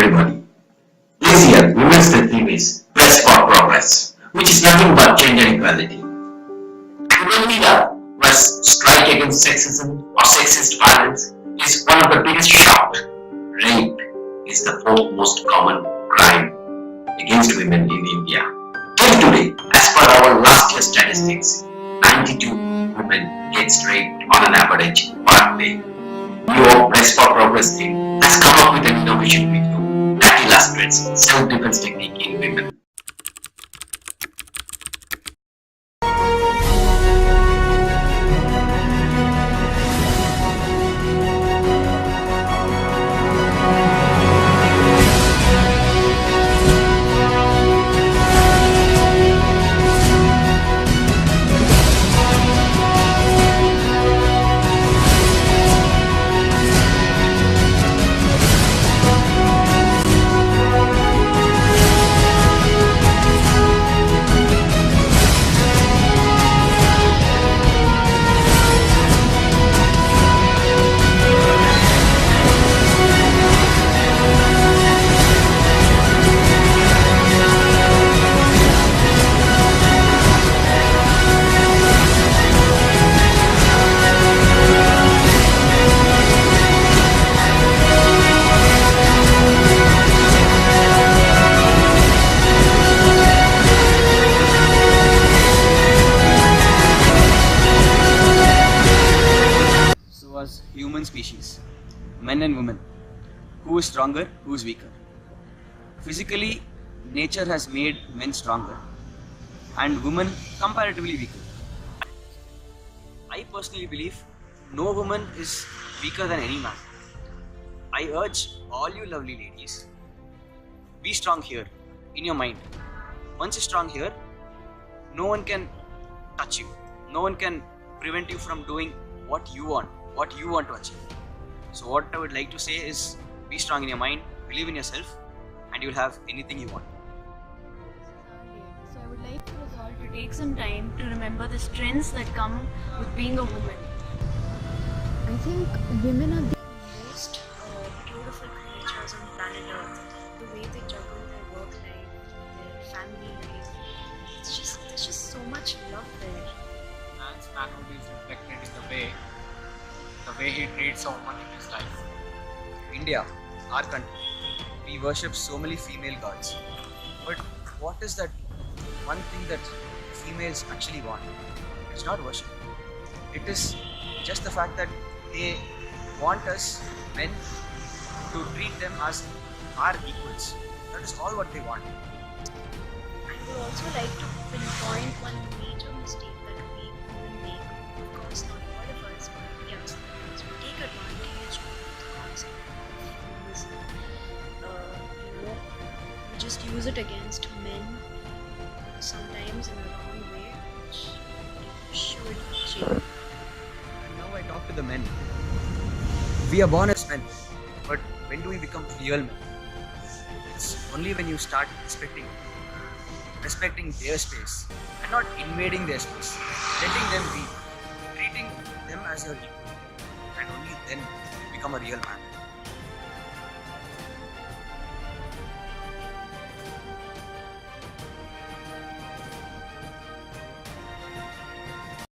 everybody. This year, Women's Day theme is Press for Progress, which is nothing but gender equality. Women leader must strike against sexism or sexist violence is one of the biggest shocks. Rape is the fourth most common crime against women in India. Till today, as per our last year's statistics, 92 women gets raped on an average per day. Your Press for Progress team has come up with an innovation video that illustrates self-defense technique in women. Was human species, men and women, who is stronger, who is weaker. Physically, nature has made men stronger and women comparatively weaker. I personally believe no woman is weaker than any man. I urge all you lovely ladies, be strong here, in your mind. Once you're strong here, no one can touch you. No one can prevent you from doing what you want to achieve. So what I would like to say is, be strong in your mind, believe in yourself, and you'll have anything you want. So I would like us all to take some time to remember the strengths that come with being a woman. I think women are the Most beautiful creatures on planet Earth. The way they juggle their work life, their family life. There's just so much love there. Man's manhood is reflected in the way he treats a woman in his life. India, our country, we worship so many female gods. But what is that one thing that females actually want? It's not worship. It is just the fact that they want us men to treat them as our equals. That is all what they want. I would also like to pinpoint one major mistake that we women make. Of course, not all of us, but yes, sometimes we take advantage of the concept of feminism. We just use it against men, sometimes in a wrong way, which should change. And now I talk to the men. We are born as men, but when do we become real men? It's only when you start respecting their space and not invading their space, letting them be, treating them as your equal, and only then you become a real man.